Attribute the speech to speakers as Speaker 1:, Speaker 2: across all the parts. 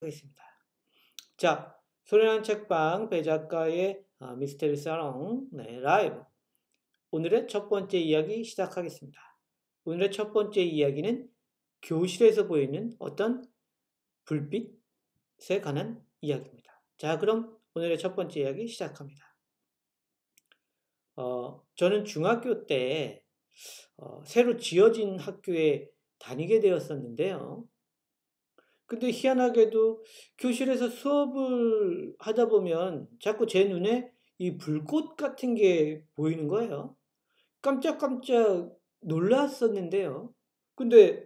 Speaker 1: 하겠습니다. 자, 소리나는 책방 배 작가의 미스테리 사롱 라이브. 오늘의 첫 번째 이야기 시작하겠습니다. 오늘의 첫 번째 이야기는 교실에서 보이는 어떤 불빛에 관한 이야기입니다. 자, 그럼 오늘의 첫 번째 이야기 시작합니다. 저는 중학교 때 새로 지어진 학교에 다니게 되었었는데요. 근데 희한하게도 교실에서 수업을 하다 보면 자꾸 제 눈에 이 불꽃 같은 게 보이는 거예요. 깜짝깜짝 놀랐었는데요. 근데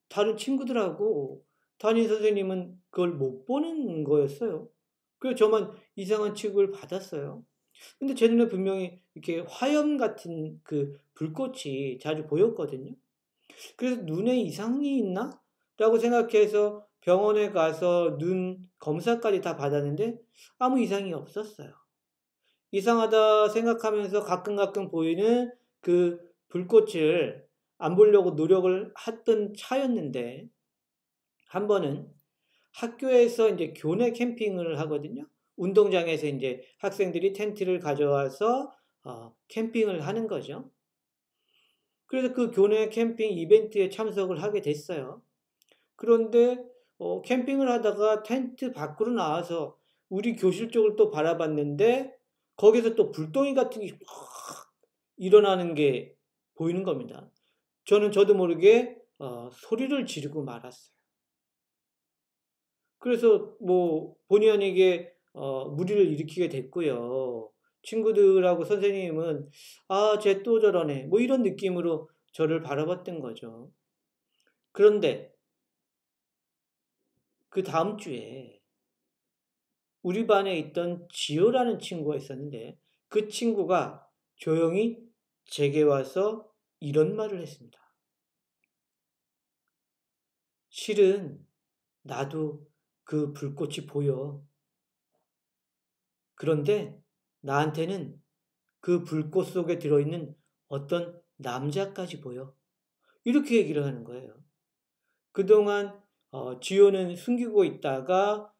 Speaker 1: 다른 친구들하고 담임 선생님은 그걸 못 보는 거였어요. 그래서 저만 이상한 취급을 받았어요. 근데 제 눈에 분명히 이렇게 화염 같은 그 불꽃이 자주 보였거든요. 그래서 눈에 이상이 있나? 라고 생각해서 병원에 가서 눈 검사까지 다 받았는데 아무 이상이 없었어요. 이상하다 생각하면서 가끔 보이는 그 불꽃을 안 보려고 노력을 했던 차였는데 한 번은 학교에서 이제 교내 캠핑을 하거든요. 운동장에서 이제 학생들이 텐트를 가져와서 캠핑을 하는 거죠. 그래서 그 교내 캠핑 이벤트에 참석을 하게 됐어요. 그런데 캠핑을 하다가 텐트 밖으로 나와서 우리 교실 쪽을 또 바라봤는데 거기서 또 불덩이 같은 게 확 일어나는 게 보이는 겁니다. 저도 모르게 소리를 지르고 말았어요. 그래서 뭐 본의 아니게 무리를 일으키게 됐고요. 친구들하고 선생님은 쟤 또 저러네 뭐 이런 느낌으로 저를 바라봤던 거죠. 그런데 그 다음 주에 우리 반에 있던 지효라는 친구가 있었는데 그 친구가 조용히 제게 와서 이런 말을 했습니다. 실은 나도 그 불꽃이 보여. 그런데 나한테는 그 불꽃 속에 들어있는 어떤 남자까지 보여. 이렇게 얘기를 하는 거예요. 그동안 지효는 숨기고 있다가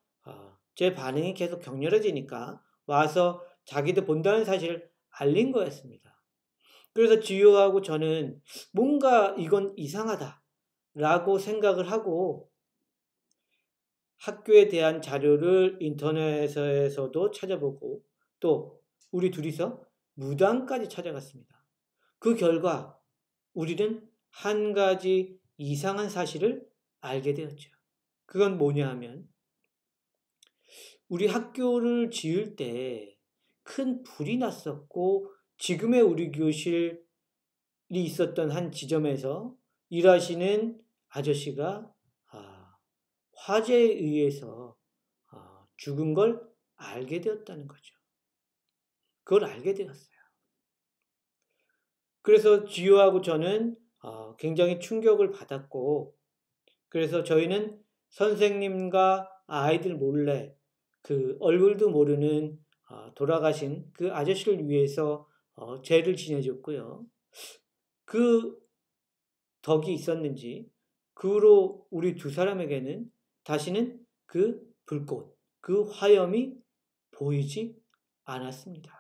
Speaker 1: 제 반응이 계속 격렬해지니까 와서 자기도 본다는 사실을 알린 거였습니다. 그래서 지효하고 저는 뭔가 이건 이상하다라고 생각을 하고 학교에 대한 자료를 인터넷에서도 찾아보고 또 우리 둘이서 무당까지 찾아갔습니다. 그 결과 우리는 한 가지 이상한 사실을 알게 되었죠. 그건 뭐냐 하면 우리 학교를 지을 때 큰 불이 났었고 지금의 우리 교실이 있었던 한 지점에서 일하시는 아저씨가 화재에 의해서 죽은 걸 알게 되었다는 거죠. 그걸 알게 되었어요. 그래서 지효하고 저는 굉장히 충격을 받았고 그래서 저희는 선생님과 아이들 몰래 그 얼굴도 모르는 돌아가신 그 아저씨를 위해서 제를 지내줬고요. 그 덕이 있었는지 그 후로 우리 두 사람에게는 다시는 그 불꽃, 그 화염이 보이지 않았습니다.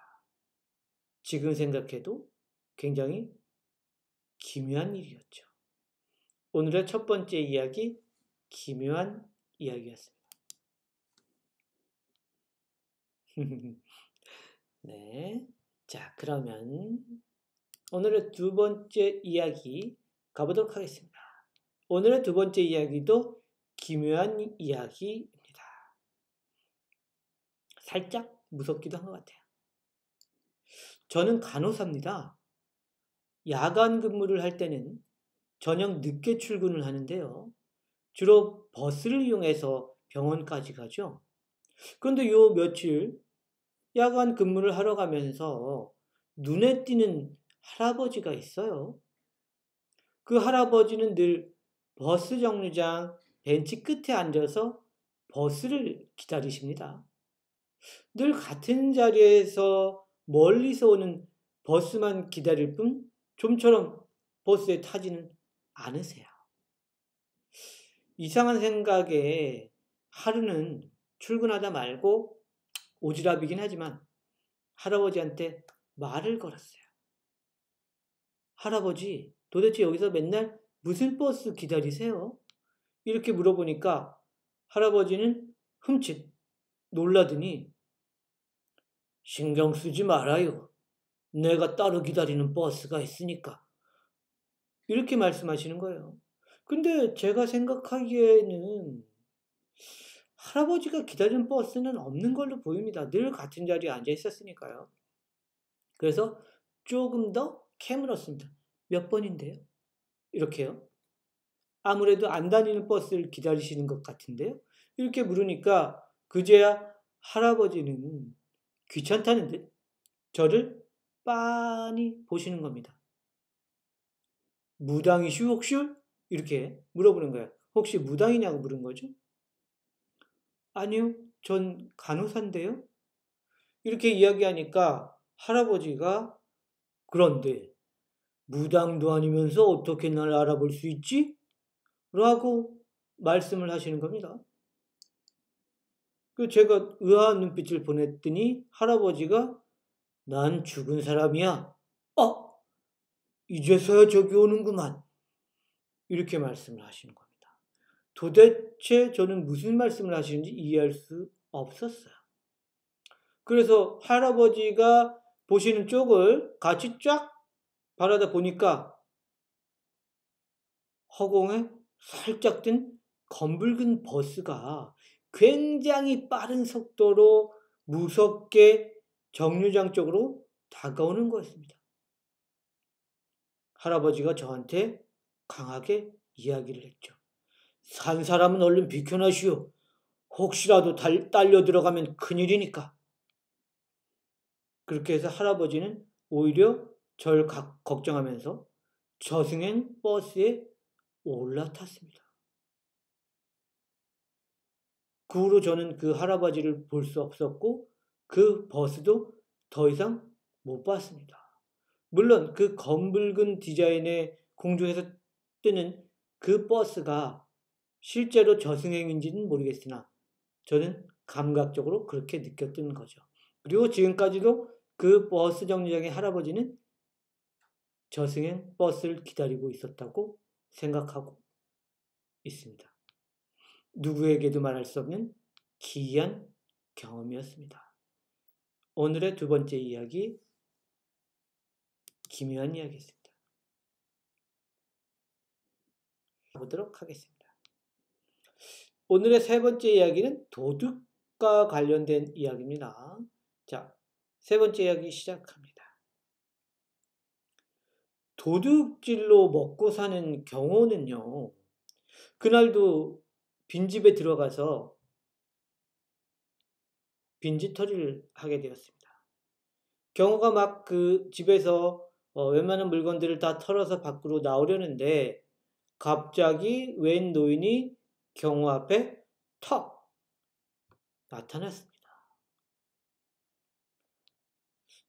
Speaker 1: 지금 생각해도 굉장히 기묘한 일이었죠. 오늘의 첫 번째 이야기, 기묘한 이야기였습니다. 네. 자, 그러면 오늘의 두 번째 이야기 가보도록 하겠습니다. 오늘의 두 번째 이야기도 기묘한 이야기입니다. 살짝 무섭기도 한 것 같아요. 저는 간호사입니다. 야간 근무를 할 때는 저녁 늦게 출근을 하는데요. 주로 버스를 이용해서 병원까지 가죠. 그런데 요 며칠 야간 근무를 하러 가면서 눈에 띄는 할아버지가 있어요. 그 할아버지는 늘 버스 정류장 벤치 끝에 앉아서 버스를 기다리십니다. 늘 같은 자리에서 멀리서 오는 버스만 기다릴 뿐 좀처럼 버스에 타지는 않으세요. 이상한 생각에 하루는 출근하다 말고 오지랖이긴 하지만 할아버지한테 말을 걸었어요. 할아버지, 도대체 여기서 맨날 무슨 버스 기다리세요? 이렇게 물어보니까 할아버지는 흠칫 놀라더니 신경 쓰지 말아요. 내가 따로 기다리는 버스가 있으니까. 이렇게 말씀하시는 거예요. 근데 제가 생각하기에는 할아버지가 기다리는 버스는 없는 걸로 보입니다. 늘 같은 자리에 앉아 있었으니까요. 그래서 조금 더 캐물었습니다. 몇 번인데요? 이렇게요. 아무래도 안 다니는 버스를 기다리시는 것 같은데요. 이렇게 물으니까 그제야 할아버지는 귀찮다는 듯 저를 빤히 보시는 겁니다. 무당이슈 혹시? 이렇게 물어보는 거예요. 혹시 무당이냐고 물은 거죠? 아니요, 전 간호사인데요. 이렇게 이야기하니까 할아버지가 그런데 무당도 아니면서 어떻게 날 알아볼 수 있지? 라고 말씀을 하시는 겁니다. 그 제가 의아한 눈빛을 보냈더니 할아버지가 난 죽은 사람이야. 이제서야 저기 오는구만. 이렇게 말씀을 하시는 겁니다. 도대체 저는 무슨 말씀을 하시는지 이해할 수 없었어요. 그래서 할아버지가 보시는 쪽을 같이 쫙 바라다 보니까 허공에 살짝 뜬 검붉은 버스가 굉장히 빠른 속도로 무섭게 정류장 쪽으로 다가오는 것입니다. 할아버지가 저한테 강하게 이야기를 했죠. 산 사람은 얼른 비켜나시오. 혹시라도 딸려 들어가면 큰일이니까. 그렇게 해서 할아버지는 오히려 절 걱정하면서 저승행 버스에 올라탔습니다. 그 후로 저는 그 할아버지를 볼 수 없었고 그 버스도 더 이상 못 봤습니다. 물론 그 검붉은 디자인의 공중에서 뜨는 그 버스가 실제로 저승행인지는 모르겠으나 저는 감각적으로 그렇게 느꼈던 거죠. 그리고 지금까지도 그 버스 정류장의 할아버지는 저승행 버스를 기다리고 있었다고 생각하고 있습니다. 누구에게도 말할 수 없는 기이한 경험이었습니다. 오늘의 두 번째 이야기, 기묘한 이야기였습니다. 보도록 하겠습니다. 오늘의 세 번째 이야기는 도둑과 관련된 이야기입니다. 자, 세 번째 이야기 시작합니다. 도둑질로 먹고 사는 경호는요, 그날도 빈집에 들어가서 빈집털이를 하게 되었습니다. 경호가 막 그 집에서 웬만한 물건들을 다 털어서 밖으로 나오려는데 갑자기 웬 노인이 경호 앞에 턱 나타났습니다.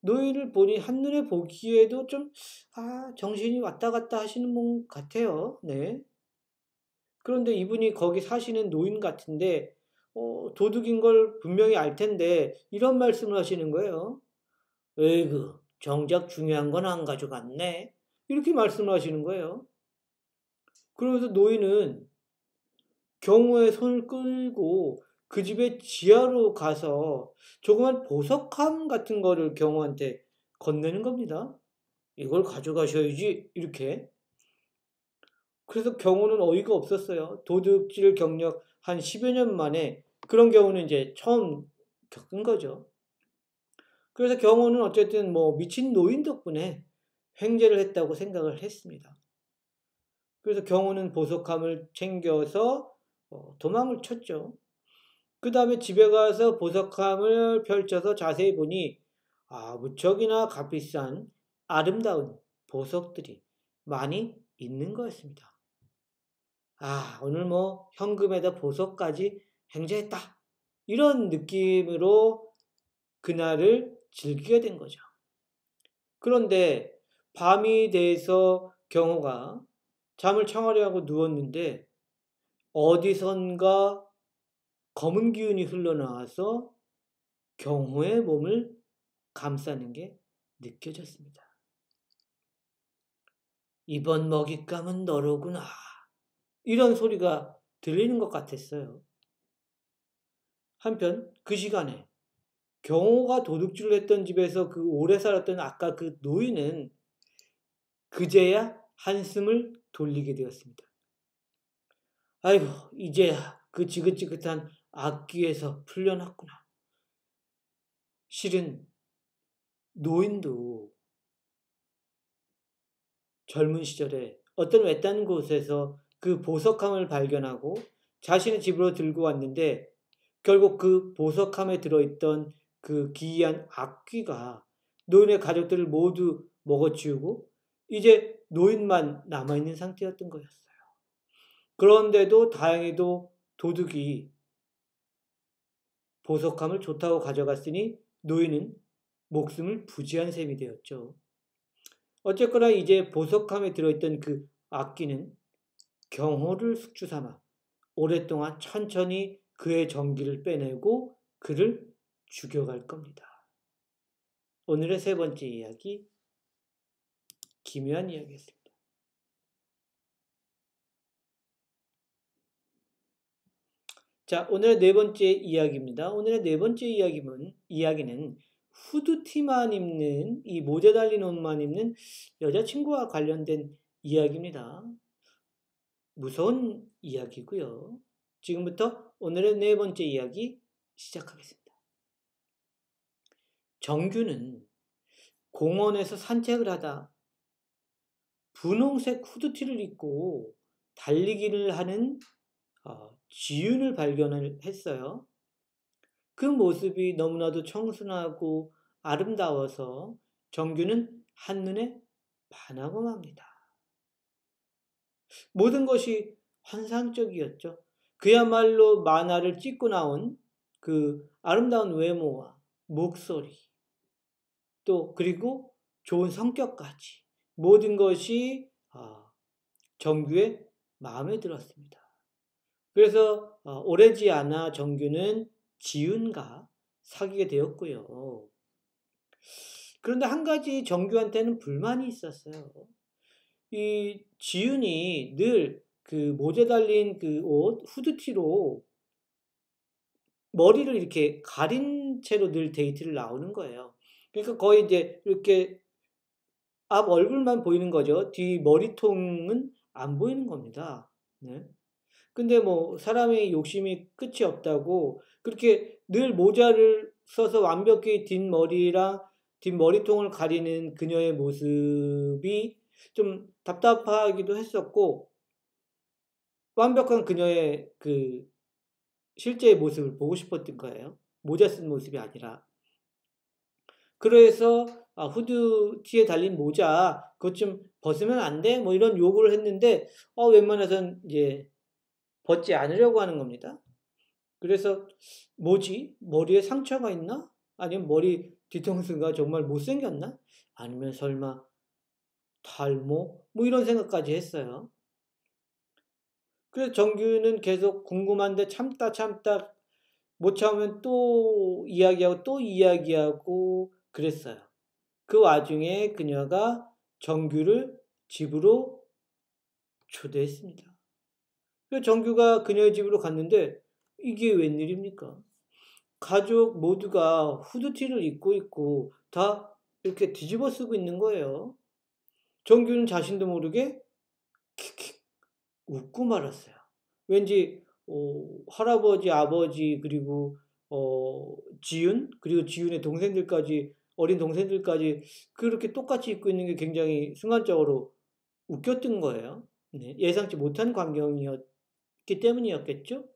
Speaker 1: 노인을 보니 한눈에 보기에도 좀 정신이 왔다 갔다 하시는 분 같아요. 네. 그런데 이분이 거기 사시는 노인 같은데 도둑인 걸 분명히 알 텐데 이런 말씀을 하시는 거예요. 에이구, 정작 중요한 건 안 가져갔네. 이렇게 말씀을 하시는 거예요. 그러면서 노인은 경호의 손을 끌고 그 집의 지하로 가서 조그만 보석함 같은 거를 경호한테 건네는 겁니다. 이걸 가져가셔야지, 이렇게. 그래서 경호는 어이가 없었어요. 도둑질 경력 한 10여 년 만에 그런 경우는 이제 처음 겪은 거죠. 그래서 경호는 어쨌든 뭐 미친 노인 덕분에 횡재를 했다고 생각을 했습니다. 그래서 경호는 보석함을 챙겨서 도망을 쳤죠. 그 다음에 집에 가서 보석함을 펼쳐서 자세히 보니 무척이나 값비싼 아름다운 보석들이 많이 있는 거였습니다. 오늘 뭐 현금에다 보석까지 횡재했다. 이런 느낌으로 그날을 즐기게 된 거죠. 그런데 밤이 돼서 경호가 잠을 청하려 하고 누웠는데 어디선가 검은 기운이 흘러나와서 경호의 몸을 감싸는 게 느껴졌습니다. 이번 먹잇감은 너로구나. 이런 소리가 들리는 것 같았어요. 한편 그 시간에 경호가 도둑질을 했던 집에서 그 오래 살았던 아까 그 노인은 그제야 한숨을 돌리게 되었습니다. 아이고, 이제야 그 지긋지긋한 악귀에서 풀려났구나. 실은 노인도 젊은 시절에 어떤 외딴 곳에서 그 보석함을 발견하고 자신의 집으로 들고 왔는데 결국 그 보석함에 들어있던 그 기이한 악귀가 노인의 가족들을 모두 먹어치우고 이제 노인만 남아있는 상태였던 거였어요. 그런데도 다행히도 도둑이 보석함을 좋다고 가져갔으니 노인은 목숨을 부지한 셈이 되었죠. 어쨌거나 이제 보석함에 들어있던 그 악기는 경호를 숙주 삼아 오랫동안 천천히 그의 정기를 빼내고 그를 죽여갈 겁니다. 오늘의 세 번째 이야기, 기묘한 이야기였습니다. 자, 오늘의 네 번째 이야기입니다. 오늘의 네 번째 이야기는 후드티만 입는, 이 모자 달린 옷만 입는 여자친구와 관련된 이야기입니다. 무서운 이야기고요. 지금부터 오늘의 네 번째 이야기 시작하겠습니다. 정규는 공원에서 산책을 하다 분홍색 후드티를 입고 달리기를 하는 지윤을 발견을 했어요. 그 모습이 너무나도 청순하고 아름다워서 정규는 한눈에 반하고 맙니다. 모든 것이 환상적이었죠. 그야말로 만화를 찍고 나온 그 아름다운 외모와 목소리, 또 그리고 좋은 성격까지 모든 것이 정규의 마음에 들었습니다. 그래서 오래지 않아 정규는 지윤과 사귀게 되었고요. 그런데 한 가지 정규한테는 불만이 있었어요. 이 지윤이 늘 그 모자 달린 그 옷, 후드티로 머리를 이렇게 가린 채로 늘 데이트를 나오는 거예요. 그러니까 거의 이제 이렇게 앞 얼굴만 보이는 거죠. 뒤 머리통은 안 보이는 겁니다. 네. 근데 뭐 사람의 욕심이 끝이 없다고 그렇게 늘 모자를 써서 완벽히 뒷머리랑 뒷머리통을 가리는 그녀의 모습이 좀 답답하기도 했었고 완벽한 그녀의 그 실제의 모습을 보고 싶었던 거예요. 모자 쓴 모습이 아니라. 그래서 후드티에 달린 모자 그것 좀 벗으면 안 돼? 뭐 이런 요구를 했는데 웬만해선 이제 벗지 않으려고 하는 겁니다. 그래서 뭐지? 머리에 상처가 있나? 아니면 머리 뒤통수가 정말 못생겼나? 아니면 설마 탈모? 뭐 이런 생각까지 했어요. 그래서 정규는 계속 궁금한데 참다 못 참으면 또 이야기하고 그랬어요. 그 와중에 그녀가 정규를 집으로 초대했습니다. 그래서 정규가 그녀의 집으로 갔는데 이게 웬일입니까? 가족 모두가 후드티를 입고 있고 다 이렇게 뒤집어 쓰고 있는 거예요. 정규는 자신도 모르게 킥킥 웃고 말았어요. 왠지 할아버지, 아버지 그리고 지윤 그리고 지윤의 동생들까지 어린 동생들까지 그렇게 똑같이 입고 있는 게 굉장히 순간적으로 웃겼던 거예요. 네, 예상치 못한 광경이었기 때문이었겠죠.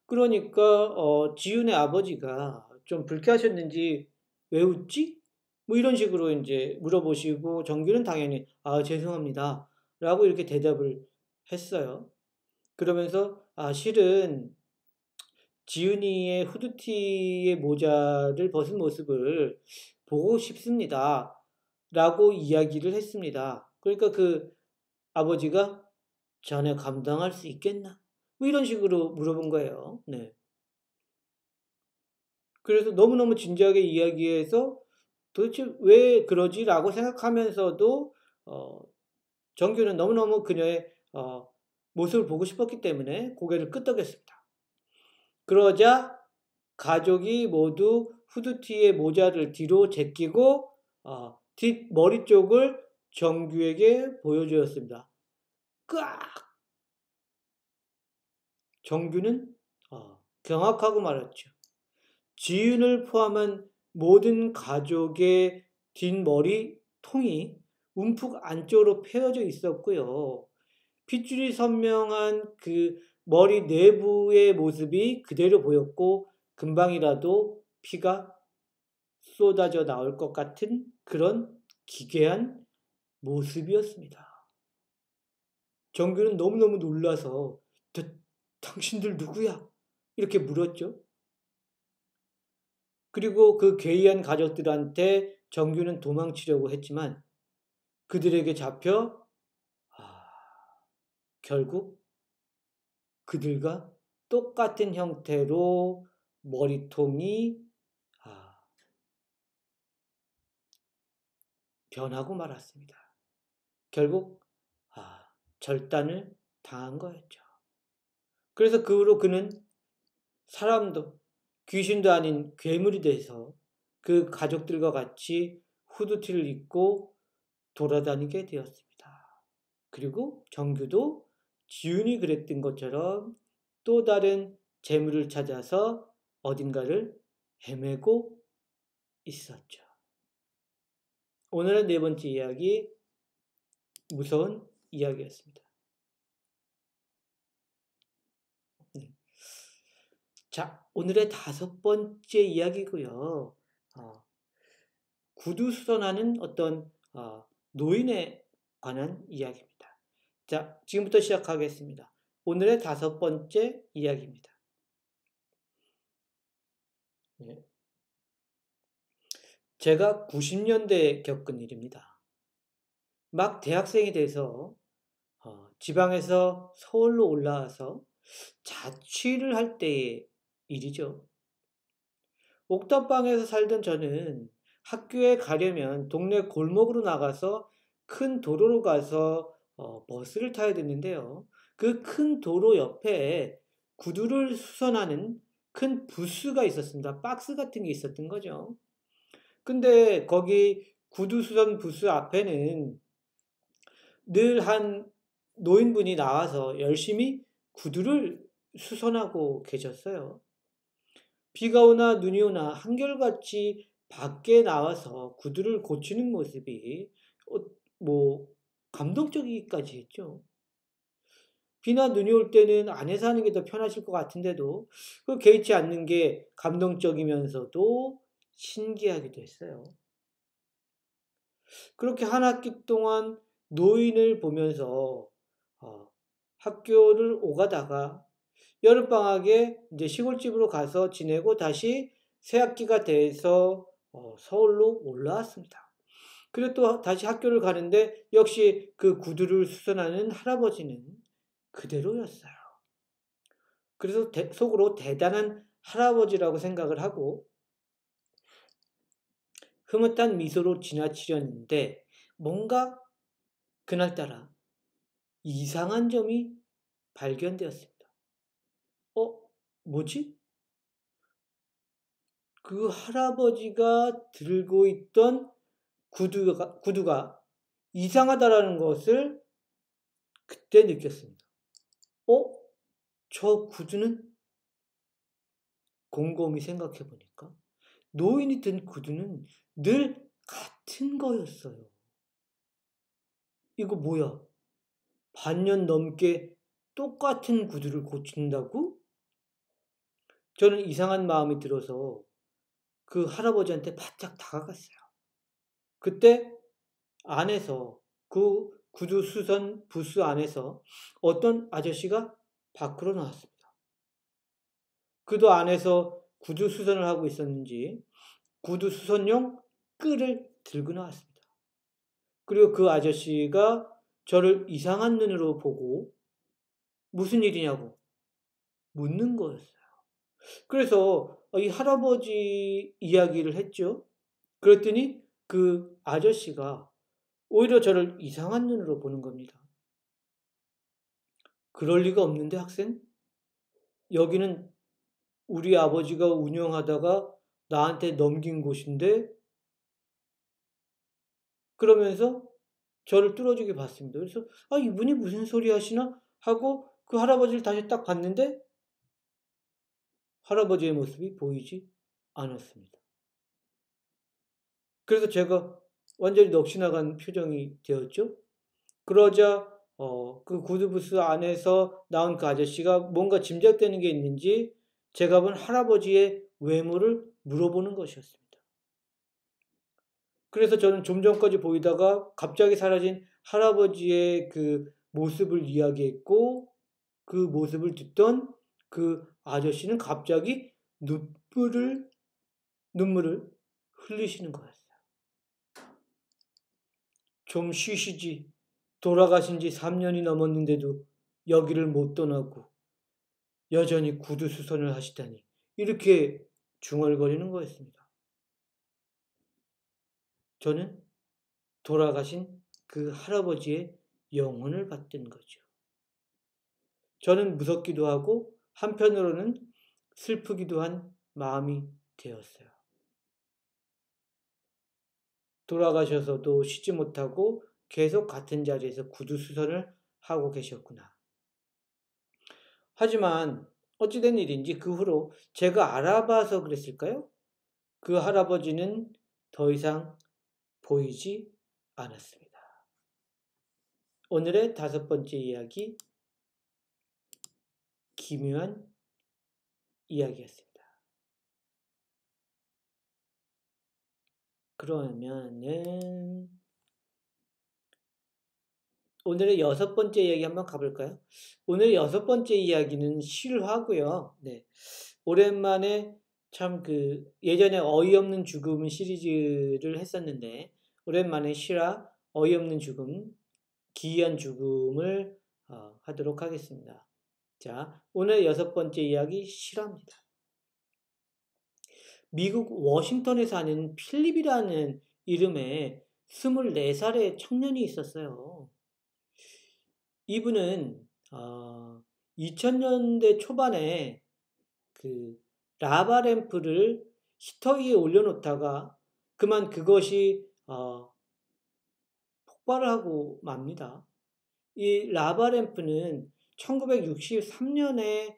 Speaker 1: 그러니까 지윤의 아버지가 좀 불쾌하셨는지 왜 웃지? 뭐 이런 식으로 이제 물어보시고 정규는 당연히 죄송합니다 라고 이렇게 대답을 했어요. 그러면서 실은 지은이의 후드티의 모자를 벗은 모습을 보고 싶습니다 라고 이야기를 했습니다. 그러니까 그 아버지가 자네 감당할 수 있겠나? 뭐 이런 식으로 물어본 거예요. 네. 그래서 너무너무 진지하게 이야기해서 도대체 왜 그러지라고 생각하면서도 어, 정규는 너무너무 그녀의 모습을 보고 싶었기 때문에 고개를 끄덕였습니다. 그러자 가족이 모두 후드티의 모자를 뒤로 제끼고 뒷 머리 쪽을 정규에게 보여주었습니다. 끄악! 정규는 경악하고 말았죠. 지윤을 포함한 모든 가족의 뒷머리 통이 움푹 안쪽으로 패여져 있었고요. 핏줄이 선명한 그 머리 내부의 모습이 그대로 보였고 금방이라도 피가 쏟아져 나올 것 같은 그런 기괴한 모습이었습니다. 정규는 너무너무 놀라서 당신들 누구야? 이렇게 물었죠. 그리고 그 괴이한 가족들한테 정규는 도망치려고 했지만 그들에게 잡혀 결국 그들과 똑같은 형태로 머리통이 변하고 말았습니다. 결국 절단을 당한 거였죠. 그래서 그 후로 그는 사람도 귀신도 아닌 괴물이 돼서 그 가족들과 같이 후드티를 입고 돌아다니게 되었습니다. 그리고 정규도 지훈이 그랬던 것처럼 또 다른 재물을 찾아서 어딘가를 헤매고 있었죠. 오늘의 네 번째 이야기, 무서운 이야기였습니다. 네. 자, 오늘의 다섯 번째 이야기고요. 구두수선하는 어떤 노인에 관한 이야기입니다. 자, 지금부터 시작하겠습니다. 오늘의 다섯 번째 이야기입니다. 네. 제가 90년대에 겪은 일입니다. 막 대학생이 돼서 지방에서 서울로 올라와서 자취를 할 때의 일이죠. 옥탑방에서 살던 저는 학교에 가려면 동네 골목으로 나가서 큰 도로로 가서 버스를 타야 됐는데요. 그 큰 도로 옆에 구두를 수선하는 큰 부스가 있었습니다. 박스 같은 게 있었던 거죠. 근데 거기 구두 수선 부스 앞에는 늘 한 노인분이 나와서 열심히 구두를 수선하고 계셨어요. 비가 오나 눈이 오나 한결같이 밖에 나와서 구두를 고치는 모습이 감동적이기까지 했죠. 비나 눈이 올 때는 안에서 하는 게 더 편하실 것 같은데도 그 개의치 않는 게 감동적이면서도 신기하기도 했어요. 그렇게 한 학기 동안 노인을 보면서 학교를 오가다가 여름방학에 이제 시골집으로 가서 지내고 다시 새 학기가 돼서 서울로 올라왔습니다. 그리고 또 다시 학교를 가는데 역시 그 구두를 수선하는 할아버지는 그대로였어요. 그래서 속으로 대단한 할아버지라고 생각을 하고 흐뭇한 미소로 지나치려는데 뭔가 그날따라 이상한 점이 발견되었습니다. 뭐지? 그 할아버지가 들고 있던 구두가 이상하다라는 것을 그때 느꼈습니다. 저 구두는 곰곰이 생각해 보니까 노인이 든 구두는 늘 같은 거였어요. 이거 뭐야? 반년 넘게 똑같은 구두를 고친다고? 저는 이상한 마음이 들어서 그 할아버지한테 바짝 다가갔어요. 그때 안에서 그 구두 수선 부스 안에서 어떤 아저씨가 밖으로 나왔습니다. 그도 안에서 구두 수선을 하고 있었는지 구두 수선용 끈을 들고 나왔습니다. 그리고 그 아저씨가 저를 이상한 눈으로 보고 무슨 일이냐고 묻는 거였어요. 그래서 이 할아버지 이야기를 했죠. 그랬더니 그 아저씨가 오히려 저를 이상한 눈으로 보는 겁니다. 그럴 리가 없는데 학생? 여기는 우리 아버지가 운영하다가 나한테 넘긴 곳인데? 그러면서 저를 뚫어지게 봤습니다. 그래서 이분이 무슨 소리 하시나? 하고 그 할아버지를 다시 딱 봤는데 할아버지의 모습이 보이지 않았습니다. 그래서 제가 완전히 넋이 나간 표정이 되었죠. 그러자 그 구두부스 안에서 나온 그 아저씨가 뭔가 짐작되는 게 있는지 제가 본 할아버지의 외모를 물어보는 것이었습니다. 그래서 저는 좀 전까지 보이다가 갑자기 사라진 할아버지의 그 모습을 이야기했고 그 모습을 듣던 그 아저씨는 갑자기 눈물을 흘리시는 거였어요. 좀 쉬시지. 돌아가신 지 3년이 넘었는데도 여기를 못 떠나고 여전히 구두수선을 하시다니. 이렇게 중얼거리는 거였습니다. 저는 돌아가신 그 할아버지의 영혼을 받던 거죠. 저는 무섭기도 하고 한편으로는 슬프기도 한 마음이 되었어요. 돌아가셔서도 쉬지 못하고 계속 같은 자리에서 구두수선을 하고 계셨구나. 하지만 어찌된 일인지 그 후로 제가 알아봐서 그랬을까요? 그 할아버지는 더 이상 보이지 않았습니다. 오늘의 5번째 이야기, 기묘한 이야기였습니다. 그러면은 오늘의 6번째 이야기 한번 가볼까요? 오늘 6번째 이야기는 실화고요. 네. 오랜만에 참 예전에 어이없는 죽음 시리즈를 했었는데 오랜만에 실화 어이없는 죽음, 기이한 죽음을 하도록 하겠습니다. 자, 오늘 6번째 이야기 실화입니다. 미국 워싱턴에 사는 필립이라는 이름의 24살의 청년이 있었어요. 이분은 2000년대 초반에 그 라바램프를 히터 위에 올려놓다가 그만 그것이 폭발을 하고 맙니다. 이 라바램프는 1963년에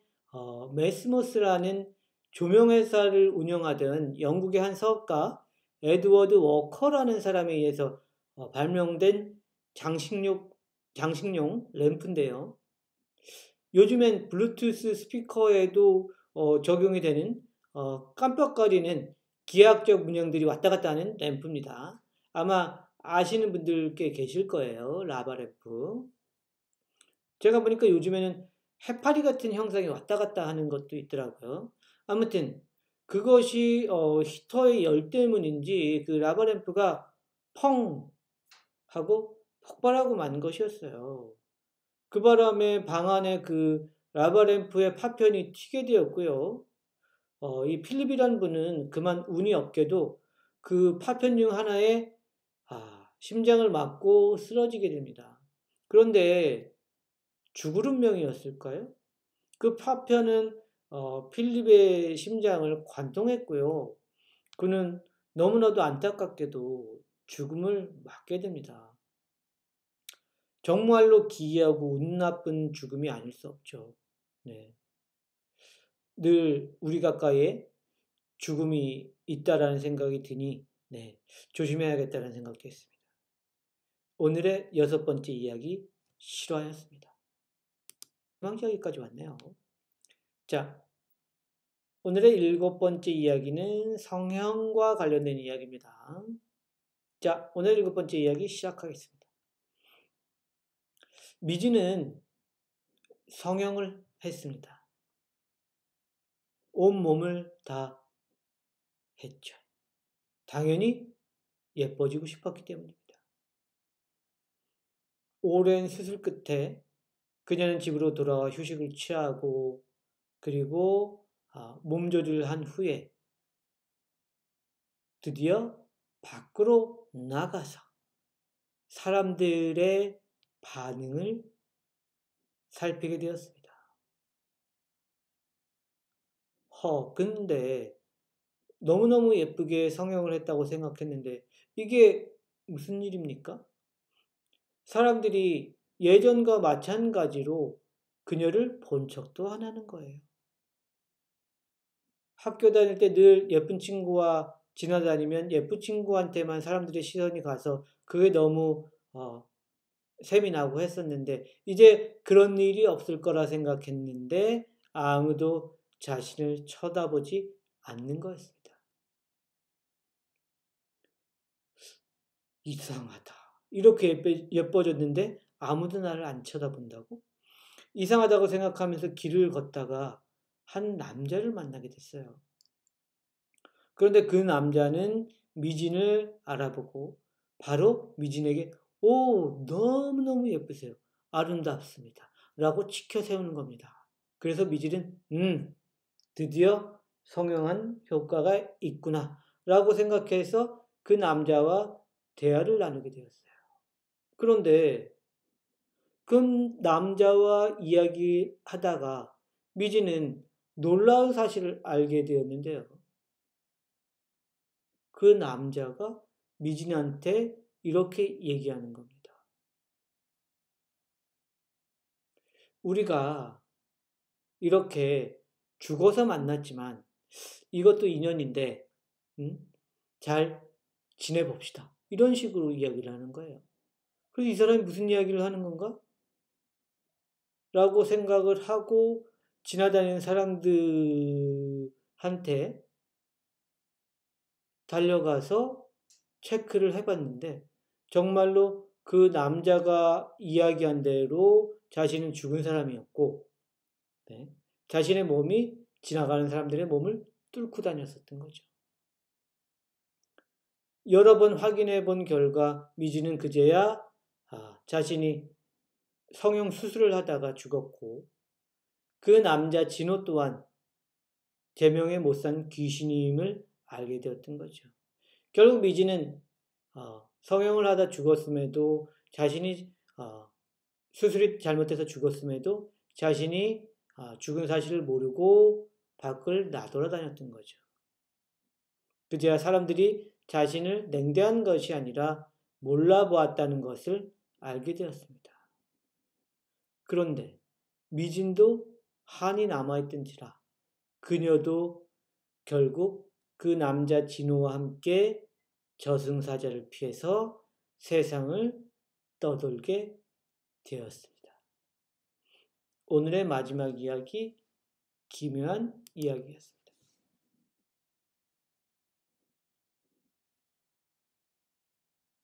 Speaker 1: 메스모스라는 조명회사를 운영하던 영국의 한 사업가 에드워드 워커라는 사람에 의해서 발명된 장식용 램프인데요. 요즘엔 블루투스 스피커에도 적용이 되는 깜빡거리는 기하학적 문양들이 왔다 갔다 하는 램프입니다. 아마 아시는 분들 꽤 계실 거예요. 라바램프. 제가 보니까 요즘에는 해파리 같은 형상이 왔다 갔다 하는 것도 있더라고요. 아무튼 그것이 히터의 열 때문인지 그 라바램프가 펑 하고 폭발하고 만 것이었어요. 그 바람에 방 안에 그 라바램프의 파편이 튀게 되었고요. 이 필립이란 분은 그만 운이 없게도 그 파편 중 하나에 심장을 맞고 쓰러지게 됩니다. 그런데 죽을 운명이었을까요? 그 파편은 필립의 심장을 관통했고요. 그는 너무나도 안타깝게도 죽음을 맞게 됩니다. 정말로 기이하고 운 나쁜 죽음이 아닐 수 없죠. 네. 늘 우리 가까이에 죽음이 있다라는 생각이 드니 네, 조심해야겠다는 생각도 했습니다. 오늘의 6번째 이야기 실화였습니다. 마지막 이야기까지 왔네요. 자, 오늘의 7번째 이야기는 성형과 관련된 이야기입니다. 자, 오늘 7번째 이야기 시작하겠습니다. 미지는 성형을 했습니다. 온몸을 다 했죠. 당연히 예뻐지고 싶었기 때문입니다. 오랜 수술 끝에 그녀는 집으로 돌아와 휴식을 취하고 그리고 몸조리를 한 후에 드디어 밖으로 나가서 사람들의 반응을 살피게 되었습니다. 근데 너무너무 예쁘게 성형을 했다고 생각했는데 이게 무슨 일입니까? 사람들이 예전과 마찬가지로 그녀를 본 척도 안 하는 거예요. 학교 다닐 때 늘 예쁜 친구와 지나다니면 예쁜 친구한테만 사람들의 시선이 가서 그게 너무 셈이 나고 했었는데 이제 그런 일이 없을 거라 생각했는데 아무도 자신을 쳐다보지 않는 거였습니다. 이상하다. 이렇게 예뻐졌는데 아무도 나를 안 쳐다본다고? 이상하다고 생각하면서 길을 걷다가 한 남자를 만나게 됐어요. 그런데 그 남자는 미진을 알아보고 바로 미진에게 너무너무 예쁘세요. 아름답습니다. 라고 치켜 세우는 겁니다. 그래서 미진은 드디어 성형한 효과가 있구나 라고 생각해서 그 남자와 대화를 나누게 되었어요. 그런데 그 남자와 이야기하다가 미진은 놀라운 사실을 알게 되었는데요. 그 남자가 미진한테 이렇게 얘기하는 겁니다. 우리가 이렇게 죽어서 만났지만 이것도 인연인데 잘 지내봅시다. 이런 식으로 이야기를 하는 거예요. 그래서 이 사람이 무슨 이야기를 하는 건가? 라고 생각을 하고 지나다니는 사람들한테 달려가서 체크를 해봤는데 정말로 그 남자가 이야기한 대로 자신은 죽은 사람이었고 자신의 몸이 지나가는 사람들의 몸을 뚫고 다녔었던 거죠. 여러 번 확인해 본 결과 미지는 그제야 자신이 성형 수술을 하다가 죽었고 그 남자 진호 또한 제명에 못 산 귀신임을 알게 되었던 거죠. 결국 미지는 성형을 하다 죽었음에도 자신이 수술이 잘못돼서 죽었음에도 자신이 죽은 사실을 모르고 밖을 나돌아다녔던 거죠. 그제야 사람들이 자신을 냉대한 것이 아니라 몰라보았다는 것을 알게 되었습니다. 그런데 미진도 한이 남아있던지라 그녀도 결국 그 남자 진호와 함께 저승사자를 피해서 세상을 떠돌게 되었습니다. 오늘의 마지막 이야기, 기묘한 이야기였습니다.